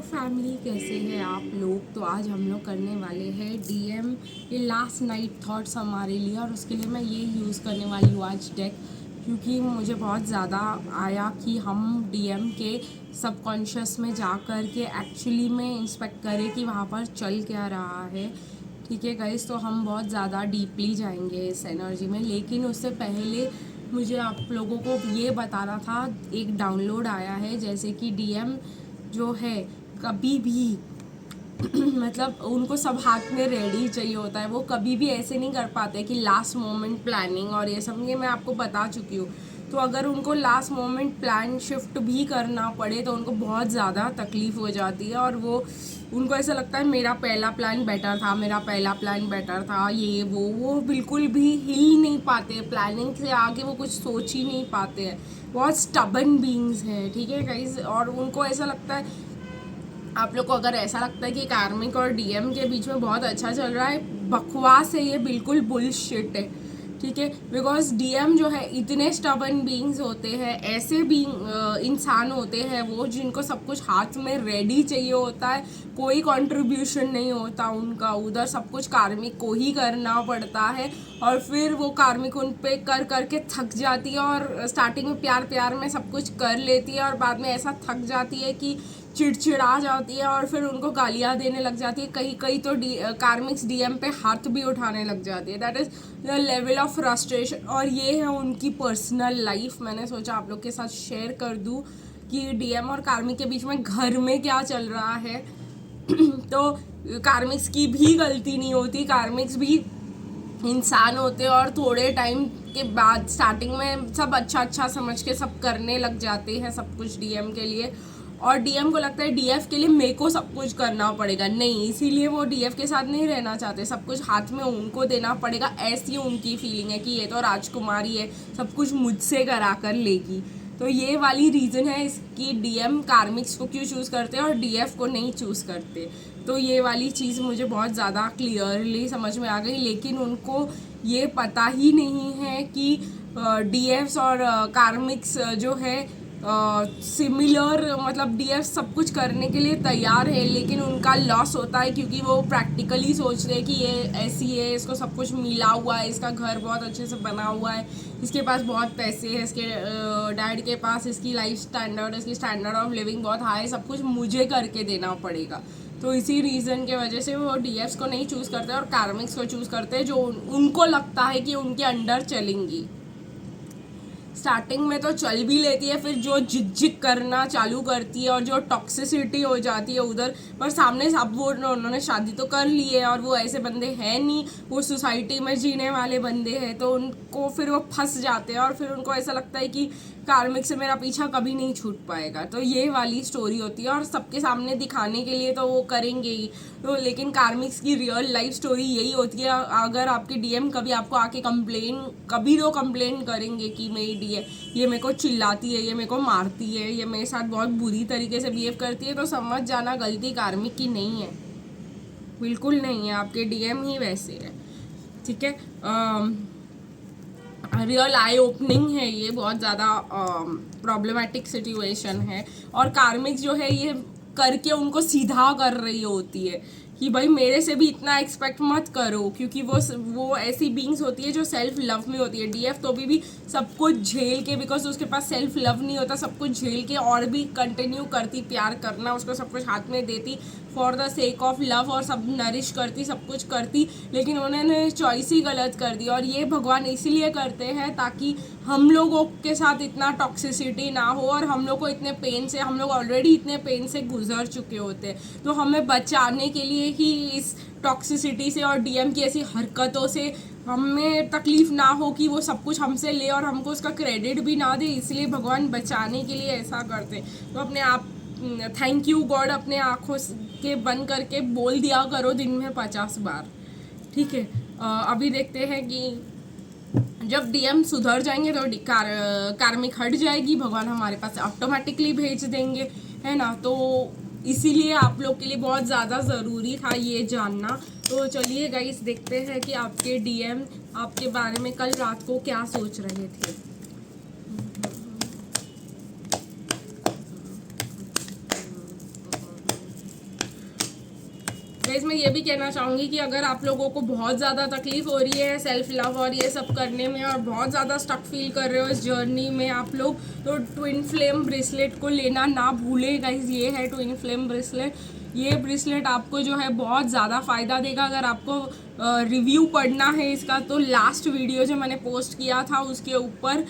Family, कैसे हैं आप लोग। तो आज हम लोग करने वाले हैं डीएम ये लास्ट नाइट थॉट्स हमारे लिए, और उसके लिए मैं ये यूज़ करने वाली हूँ आज डेक, क्योंकि मुझे बहुत ज़्यादा आया कि हम डीएम के सबकॉन्शियस में जा कर के एक्चुअली में इंस्पेक्ट करें कि वहाँ पर चल क्या रहा है। ठीक है गाइस, तो हम बहुत ज़्यादा डीपली जाएंगे इस एनर्जी में, लेकिन उससे पहले मुझे आप लोगों को ये बताना था। एक डाउनलोड आया है, जैसे कि डीएम जो है कभी भी मतलब उनको सब हाथ में रेडी चाहिए होता है। वो कभी भी ऐसे नहीं कर पाते कि लास्ट मोमेंट प्लानिंग और ये सब, ये मैं आपको बता चुकी हूँ। तो अगर उनको लास्ट मोमेंट प्लान शिफ्ट भी करना पड़े तो उनको बहुत ज़्यादा तकलीफ़ हो जाती है, और वो उनको ऐसा लगता है मेरा पहला प्लान बेटर था, मेरा पहला प्लान बेटर था, ये वो बिल्कुल भी हिल नहीं पाते। प्लानिंग से आगे वो कुछ सोच ही नहीं पाते हैं। बहुत स्टबन बीइंग्स हैं, ठीक है गाइस। और उनको ऐसा लगता है, आप लोग को अगर ऐसा लगता है कि कार्मिक और डीएम के बीच में बहुत अच्छा चल रहा है, बकवास है, ये बिल्कुल बुलशिट है। ठीक है, बिकॉज डीएम जो है इतने स्टबन बीइंग्स होते हैं, ऐसे बीइंग इंसान होते हैं वो, जिनको सब कुछ हाथ में रेडी चाहिए होता है। कोई कंट्रीब्यूशन नहीं होता उनका, उधर सब कुछ कार्मिक को ही करना पड़ता है। और फिर वो कार्मिक उन पे कर करके थक जाती है, और स्टार्टिंग में प्यार प्यार में सब कुछ कर लेती है, और बाद में ऐसा थक जाती है कि चिड़चिड़ा जाती है, और फिर उनको गालियाँ देने लग जाती है। कहीं कहीं तो कार्मिक्स डीएम पे हाथ भी उठाने लग जाती है। That is the level of frustration, और ये है उनकी पर्सनल लाइफ। मैंने सोचा आप लोग के साथ शेयर कर दूँ कि डीएम और कार्मिक के बीच में घर में क्या चल रहा है। तो कार्मिक्स की भी गलती नहीं होती, कार्मिक्स भी इंसान होते हैं, और थोड़े टाइम के बाद स्टार्टिंग में सब अच्छा अच्छा समझ के सब करने लग जाते हैं सब कुछ डीएम के लिए। और डीएम को लगता है डीएफ के लिए मेरे को सब कुछ करना पड़ेगा, नहीं, इसीलिए वो डीएफ के साथ नहीं रहना चाहते। सब कुछ हाथ में उनको देना पड़ेगा, ऐसी उनकी फीलिंग है कि ये तो राजकुमारी है, सब कुछ मुझसे करा कर लेगी। तो ये वाली रीज़न है इसकी डीएम कार्मिक्स को क्यों चूज़ करते हैं और डीएफ को नहीं चूज़ करते। तो ये वाली चीज़ मुझे बहुत ज़्यादा क्लियरली समझ में आ गई, लेकिन उनको ये पता ही नहीं है कि डीएफ्स और कार्मिक्स जो है सिमिलर, मतलब डीएफ सब कुछ करने के लिए तैयार है, लेकिन उनका लॉस होता है क्योंकि वो प्रैक्टिकली सोचते हैं कि ये ऐसी है, इसको सब कुछ मिला हुआ है, इसका घर बहुत अच्छे से बना हुआ है, इसके पास बहुत पैसे है, इसके डैड के पास इसकी लाइफ स्टैंडर्ड, इसकी स्टैंडर्ड ऑफ लिविंग बहुत हाई है, सब कुछ मुझे करके देना पड़ेगा। तो इसी रीज़न के वजह से वो डीएफ्स को नहीं चूज़ करते और कार्मिक्स को चूज़ करते हैं, जो उनको लगता है कि उनके अंडर चलेंगी। स्टार्टिंग में तो चल भी लेती है, फिर जो झिक करना चालू करती है और जो टॉक्सिसिटी हो जाती है उधर, पर सामने सब वो उन्होंने शादी तो कर ली है, और वो ऐसे बंदे हैं नहीं, वो सोसाइटी में जीने वाले बंदे हैं, तो उनको फिर वो फंस जाते हैं, और फिर उनको ऐसा लगता है कि कार्मिक से मेरा पीछा कभी नहीं छूट पाएगा। तो ये वाली स्टोरी होती है, और सबके सामने दिखाने के लिए तो वो करेंगे ही। तो लेकिन कार्मिक्स की रियल लाइफ स्टोरी यही होती है। अगर आपके डीएम कभी आपको आके कभी तो कंप्लेन करेंगे कि मेरी डीएम ये मेरे को चिल्लाती है, ये मेरे को मारती है, ये मेरे साथ बहुत बुरी तरीके से बिहेव करती है, तो समझ जाना गलती कार्मिक की नहीं है, बिल्कुल नहीं है, आपके डीएम ही वैसे है। ठीक है, रियल आई ओपनिंग है ये, बहुत ज़्यादा प्रॉब्लमेटिक सिचुएशन है। और कार्मिक जो है ये करके उनको सीधा कर रही होती है कि भाई मेरे से भी इतना एक्सपेक्ट मत करो, क्योंकि वो ऐसी बीइंग्स होती है जो सेल्फ लव में होती है। डीएफ तो भी सब कुछ झेल के, बिकॉज उसके पास सेल्फ लव नहीं होता, सब कुछ झेल के और भी कंटिन्यू करती प्यार करना, उसको सब कुछ हाथ में देती for the sake of love, और सब नरिश करती, सब कुछ करती, लेकिन उन्होंने चॉइस ही गलत कर दी। और ये भगवान इसीलिए करते हैं ताकि हम लोगों के साथ इतना टॉक्सिसिटी ना हो, और हम लोग को इतने पेन से, हम लोग ऑलरेडी इतने पेन से गुजर चुके होते हैं, तो हमें बचाने के लिए ही इस टॉक्सिसिटी से और डीएम की ऐसी हरकतों से हमें तकलीफ ना हो कि वो सब कुछ हमसे ले और हमको उसका क्रेडिट भी ना दे, इसलिए भगवान बचाने के लिए ऐसा करते हैं। तो अपने आप थैंक यू गॉड अपने आँखों के बंद करके बोल दिया करो दिन में 50 बार। ठीक है, अभी देखते हैं कि जब डीएम सुधर जाएंगे तो कार्मिक हट जाएगी, भगवान हमारे पास ऑटोमेटिकली भेज देंगे, है ना। तो इसीलिए आप लोग के लिए बहुत ज़्यादा ज़रूरी था ये जानना। तो चलिए गाइस, देखते हैं कि आपके डीएम आपके बारे में कल रात को क्या सोच रहे थे। गाइस मैं ये भी कहना चाहूँगी कि अगर आप लोगों को बहुत ज़्यादा तकलीफ हो रही है सेल्फ लव और ये सब करने में और बहुत ज़्यादा स्टक फील कर रहे हो इस जर्नी में आप लोग, तो ट्विन फ्लेम ब्रेसलेट को लेना ना भूलें गाइस। ये है ट्विन फ्लेम ब्रेसलेट। ये ब्रेसलेट आपको जो है बहुत ज़्यादा फ़ायदा देगा। अगर आपको रिव्यू पढ़ना है इसका तो लास्ट वीडियो जो मैंने पोस्ट किया था उसके ऊपर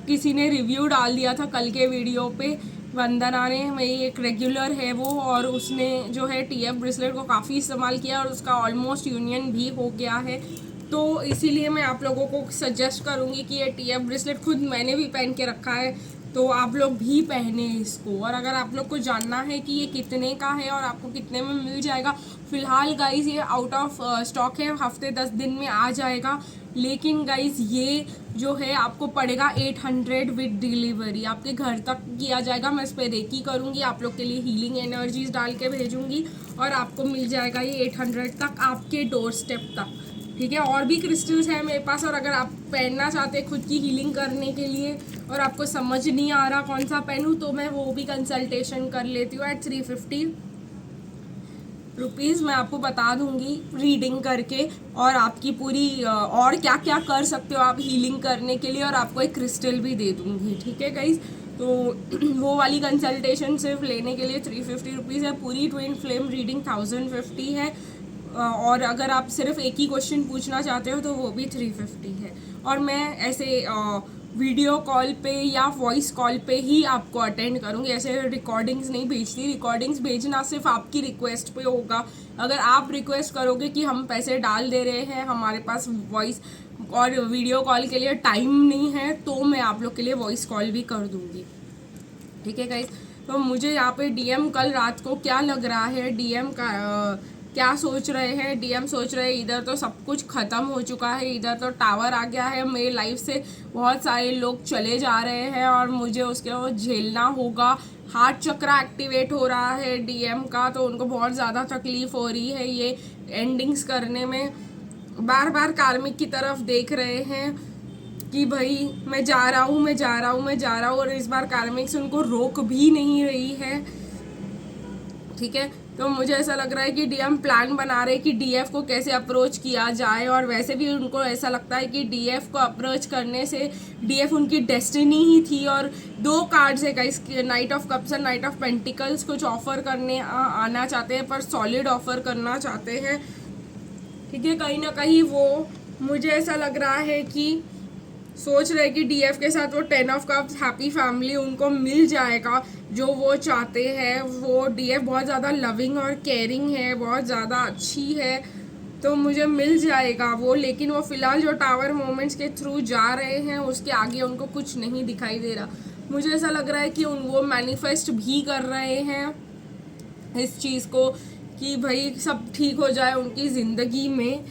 किसी ने रिव्यू डाल दिया था कल के वीडियो पे। वंदना ने, मेरी एक रेगुलर है वो, और उसने जो है TF ब्रेसलेट को काफ़ी इस्तेमाल किया और उसका ऑलमोस्ट यूनियन भी हो गया है। तो इसीलिए मैं आप लोगों को सजेस्ट करूँगी कि ये TF ब्रेसलेट खुद मैंने भी पहन के रखा है, तो आप लोग भी पहने इसको। और अगर आप लोग को जानना है कि ये कितने का है और आपको कितने में मिल जाएगा, फ़िलहाल गाइस ये आउट ऑफ स्टॉक है, हफ्ते 10 दिन में आ जाएगा। लेकिन गाइस ये जो है आपको पड़ेगा 800 विद डिलीवरी, आपके घर तक किया जाएगा। मैं इस पर रेकी करूँगी, आप लोग के लिए हीलिंग एनर्जीज डाल के भेजूँगी और आपको मिल जाएगा ये 800 तक, आपके डोर स्टेप तक। ठीक है, और भी क्रिस्टल्स हैं मेरे पास, और अगर आप पहनना चाहते हैं खुद की हीलिंग करने के लिए और आपको समझ नहीं आ रहा कौन सा पहनूँ, तो मैं वो भी कंसल्टेशन कर लेती हूँ एट 350 रुपीज़। मैं आपको बता दूंगी रीडिंग करके और आपकी पूरी और क्या क्या कर सकते हो आप हीलिंग करने के लिए, और आपको एक क्रिस्टल भी दे दूंगी। ठीक है गाइज, तो वो वाली कंसल्टेशन सिर्फ लेने के लिए 350 रुपीज़ है। पूरी ट्विन फ्लेम रीडिंग 1050 है, और अगर आप सिर्फ एक ही क्वेश्चन पूछना चाहते हो तो वो भी 350 है। और मैं ऐसे वीडियो कॉल पे या वॉइस कॉल पे ही आपको अटेंड करूँगी, ऐसे रिकॉर्डिंग्स नहीं भेजती। रिकॉर्डिंग्स भेजना सिर्फ आपकी रिक्वेस्ट पे होगा। अगर आप रिक्वेस्ट करोगे कि हम पैसे डाल दे रहे हैं, हमारे पास वॉइस और वीडियो कॉल के लिए टाइम नहीं है, तो मैं आप लोग के लिए वॉइस कॉल भी कर दूँगी। ठीक है गाइस, तो मुझे यहाँ पे DM कल रात को क्या लग रहा है, DM का क्या सोच रहे हैं, DM सोच रहे हैं इधर तो सब कुछ ख़त्म हो चुका है, इधर तो टावर आ गया है, मेरी लाइफ से बहुत सारे लोग चले जा रहे हैं और मुझे उसके वो झेलना होगा। हार्ट चक्र एक्टिवेट हो रहा है DM का, तो उनको बहुत ज़्यादा तकलीफ़ हो रही है ये एंडिंग्स करने में। बार बार कार्मिक की तरफ देख रहे हैं कि भाई मैं जा रहा हूँ, मैं जा रहा हूँ, मैं जा रहा हूँ, और इस बार कार्मिक्स उनको रोक भी नहीं रही है। ठीक है, तो मुझे ऐसा लग रहा है कि DM प्लान बना रहे कि DF को कैसे अप्रोच किया जाए, और वैसे भी उनको ऐसा लगता है कि DF को अप्रोच करने से DF उनकी डेस्टिनी ही थी। और 2 कार्ड्स है गाइस, नाइट ऑफ कप्स और नाइट ऑफ पेंटिकल्स, कुछ ऑफर करने आना चाहते हैं पर सॉलिड ऑफर करना चाहते हैं। ठीक है, कहीं ना कहीं वो, मुझे ऐसा लग रहा है कि सोच रहे कि DF के साथ वो 10 ऑफ कप्स हैप्पी फैमिली उनको मिल जाएगा जो वो चाहते हैं। वो DF बहुत ज़्यादा लविंग और केयरिंग है, बहुत ज़्यादा अच्छी है, तो मुझे मिल जाएगा वो। लेकिन वो फ़िलहाल जो टावर मोमेंट्स के थ्रू जा रहे हैं उसके आगे उनको कुछ नहीं दिखाई दे रहा। मुझे ऐसा लग रहा है कि वो मैनिफेस्ट भी कर रहे हैं इस चीज़ को कि भाई सब ठीक हो जाए उनकी ज़िंदगी में।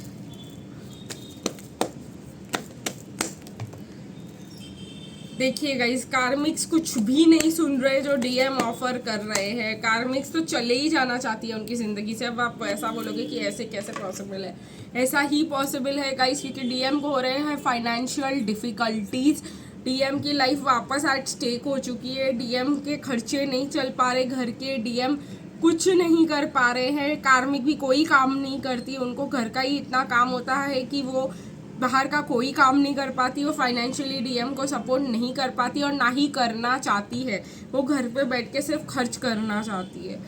देखिए गाइस, कार्मिक्स कुछ भी नहीं सुन रहे जो DM ऑफर कर रहे हैं। कार्मिक्स तो चले ही जाना चाहती है उनकी ज़िंदगी से। अब आप ऐसा बोलोगे कि ऐसे कैसे पॉसिबल है, ऐसा ही पॉसिबल है गाइस, क्योंकि DM को हो रहे हैं फाइनेंशियल डिफ़िकल्टीज़। DM की लाइफ वापस एट स्टेक हो चुकी है, DM के खर्चे नहीं चल पा रहे घर के, DM कुछ नहीं कर पा रहे हैं। कार्मिक भी कोई काम नहीं करती, उनको घर का ही इतना काम होता है कि वो बाहर का कोई काम नहीं कर पाती। वो फाइनेंशियली DM को सपोर्ट नहीं कर पाती और ना ही करना चाहती है। वो घर पे बैठ के सिर्फ खर्च करना चाहती है।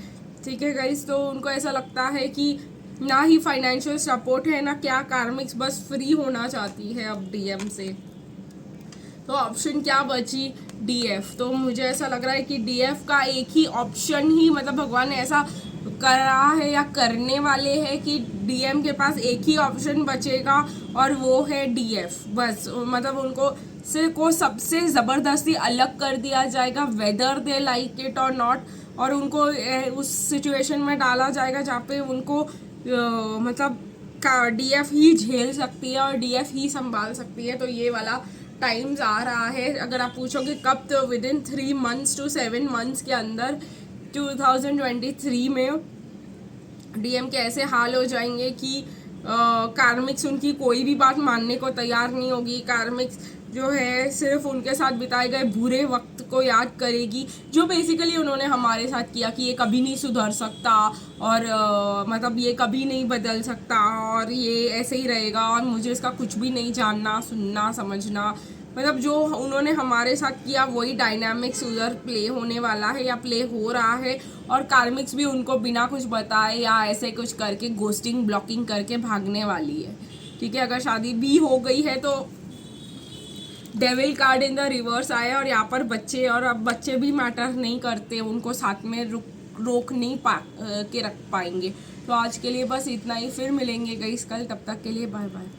ठीक है गाइस, तो उनको ऐसा लगता है कि ना ही फाइनेंशियल सपोर्ट है ना क्या, कार्मिक्स बस फ्री होना चाहती है अब DM से। तो ऑप्शन क्या बची, DF। तो मुझे ऐसा लग रहा है कि DF का एक ही ऑप्शन ही, मतलब भगवान ने ऐसा कर रहा है या करने वाले हैं कि DM के पास एक ही ऑप्शन बचेगा और वो है DF। बस मतलब उनको से को सबसे ज़बरदस्ती अलग कर दिया जाएगा, वेदर दे लाइक इट और नॉट, और उनको उस सिचुएशन में डाला जाएगा जहाँ पे उनको मतलब DF ही झेल सकती है और DF ही संभाल सकती है। तो ये वाला टाइम्स आ रहा है। अगर आप पूछोगे कब, तो विदिन 3 months to 7 months के अंदर 2023 में DM के ऐसे हाल हो जाएंगे कि कार्मिक्स उनकी कोई भी बात मानने को तैयार नहीं होगी। कार्मिक्स जो है सिर्फ उनके साथ बिताए गए बुरे वक्त को याद करेगी, जो बेसिकली उन्होंने हमारे साथ किया कि ये कभी नहीं सुधर सकता और मतलब ये कभी नहीं बदल सकता और ये ऐसे ही रहेगा और मुझे इसका कुछ भी नहीं जानना, सुनना, समझना। मतलब जो उन्होंने हमारे साथ किया वही डायनामिक्स उधर प्ले होने वाला है या प्ले हो रहा है, और कार्मिक्स भी उनको बिना कुछ बताए या ऐसे कुछ करके घोस्टिंग ब्लॉकिंग करके भागने वाली है। ठीक है, अगर शादी भी हो गई है तो devil card in the reverse आया और यहाँ पर बच्चे, और अब बच्चे भी मैटर नहीं करते, उनको साथ में रोक नहीं के रख पाएंगे। तो आज के लिए बस इतना ही, फिर मिलेंगे गाइस कल, तब तक के लिए बाय बाय।